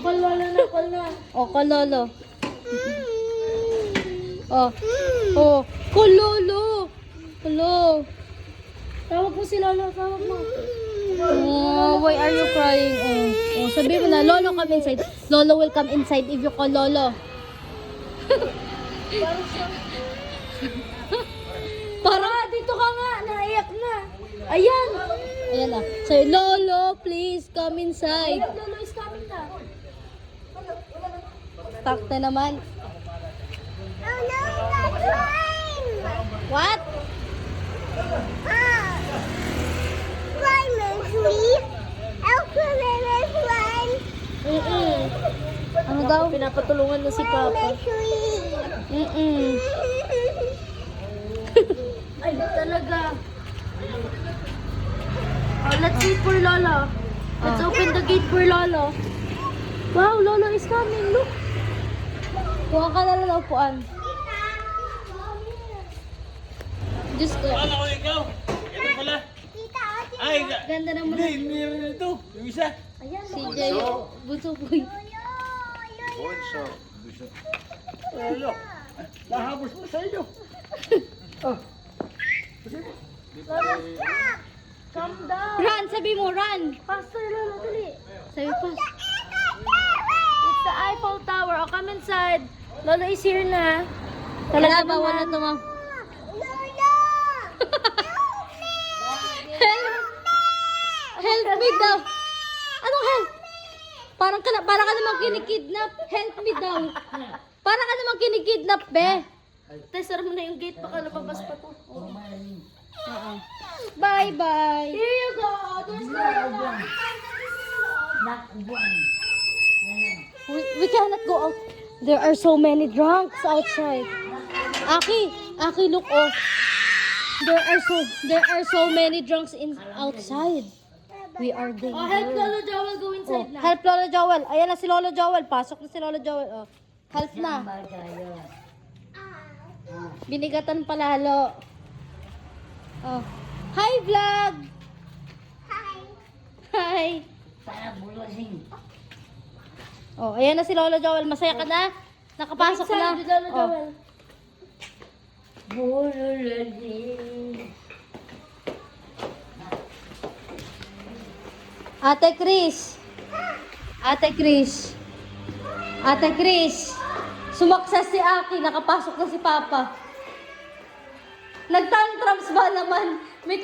Call lolo na, call na. O, call lolo. Oh. Oh. Call lolo. Hello. Tawag mo si lolo, tawag mo. Oh, why are you crying? Oh. Oh, sabi mo na, Lolo come inside. Lolo will come inside if you call Lolo. Para, dito ka nga, naiyak na. Ayan. Ayan na. Say, Lolo, please come inside. Ayan, lolo is coming na. Stuck na naman. Oh no, the train! What? Climate tree. Climate one. Ano daw? Pinapatulungan na si Papa. Climate tree. Ay, talaga. Oh, let's wait for Lolo. Let's open the gate for Lolo. Wow, Lolo is coming. Look. Kuha ka na lang ng upuan. Diyos ko. Ako ikaw. Ito pala. Tita, ate. Ay, Ganda naman. hindi rin ito. Yung isa. Ayan, Si Jay. Bunso boy. Bonso. Ano? Nahabos mo sa inyo. calm down. Run! Sabi mo, run! Faster, Lolo, dali. Sabi pa. It's the Eiffel Tower. Oh, come inside. Lolo is here na. Wala ba? Wala to, ma'am. Lolo! Help! Help me daw! Anong help? Parang ka namang kinikidnap. Help me daw. Parang ka namang kinikidnap, be. Tesar mo na yung gate. Baka nababas pa to. Bye-bye. Here you go. There's Lolo. We cannot go out. There are so many drunks outside. Aki, look, oh. There are so many drunks outside. We are Oh, dangerous. help Lolo Joel go Oh, inside na. help Lolo Joel. Ayan na si Lolo Joel. Pasok na si Lolo Joel. Oh. Help na. Binigatan palalo. Oh. Hi, vlog! Hi! Oh, ayan na si Lolo Joel. Masaya ka na? Nakapasok na? Inside, Lolo Oh. Joel. Ate Chris. Ate Chris. Ate Chris. Sumakses si Aki. Nakapasok na si Papa. Nagtantrums ba naman? May